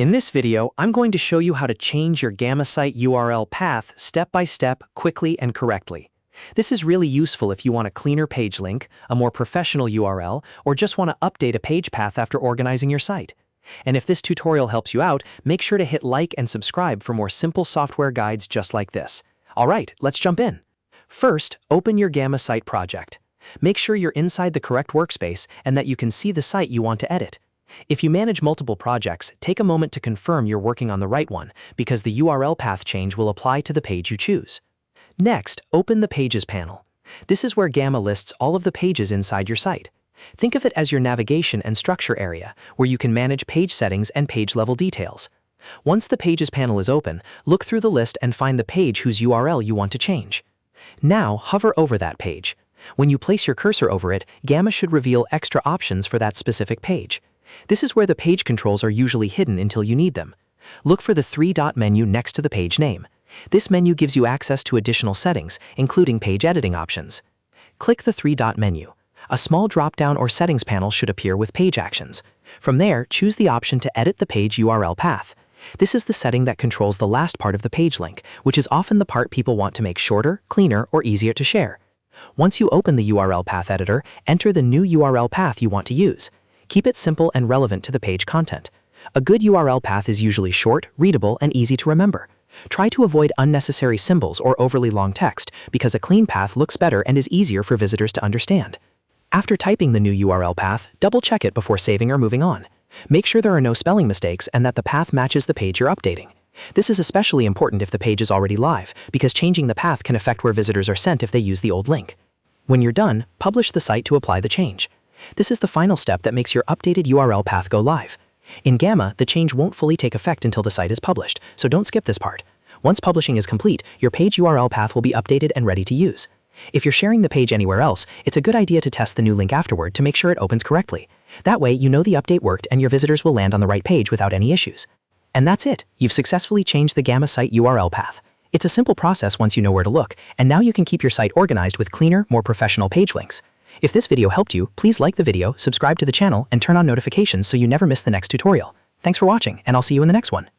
In this video, I'm going to show you how to change your Gamma site URL path step by step, quickly and correctly. This is really useful if you want a cleaner page link, a more professional URL, or just want to update a page path after organizing your site. And if this tutorial helps you out, make sure to hit like and subscribe for more simple software guides just like this. Alright, let's jump in. First, open your Gamma site project. Make sure you're inside the correct workspace and that you can see the site you want to edit. If you manage multiple projects, take a moment to confirm you're working on the right one, because the URL path change will apply to the page you choose. Next, open the Pages panel. This is where Gamma lists all of the pages inside your site. Think of it as your navigation and structure area, where you can manage page settings and page-level details. Once the Pages panel is open, look through the list and find the page whose URL you want to change. Now, hover over that page. When you place your cursor over it, Gamma should reveal extra options for that specific page. This is where the page controls are usually hidden until you need them. Look for the three-dot menu next to the page name. This menu gives you access to additional settings, including page editing options. Click the three-dot menu. A small drop-down or settings panel should appear with page actions. From there, choose the option to edit the page URL path. This is the setting that controls the last part of the page link, which is often the part people want to make shorter, cleaner, or easier to share. Once you open the URL path editor, enter the new URL path you want to use. Keep it simple and relevant to the page content. A good URL path is usually short, readable, and easy to remember. Try to avoid unnecessary symbols or overly long text, because a clean path looks better and is easier for visitors to understand. After typing the new URL path, double-check it before saving or moving on. Make sure there are no spelling mistakes and that the path matches the page you're updating. This is especially important if the page is already live, because changing the path can affect where visitors are sent if they use the old link. When you're done, publish the site to apply the change. This is the final step that makes your updated URL path go live. In Gamma, the change won't fully take effect until the site is published, so don't skip this part. Once publishing is complete, your page URL path will be updated and ready to use. If you're sharing the page anywhere else, it's a good idea to test the new link afterward to make sure it opens correctly. That way, you know the update worked and your visitors will land on the right page without any issues. And that's it. You've successfully changed the Gamma site URL path. It's a simple process once you know where to look, and now you can keep your site organized with cleaner, more professional page links. If this video helped you, please like the video, subscribe to the channel, and turn on notifications so you never miss the next tutorial. Thanks for watching, and I'll see you in the next one.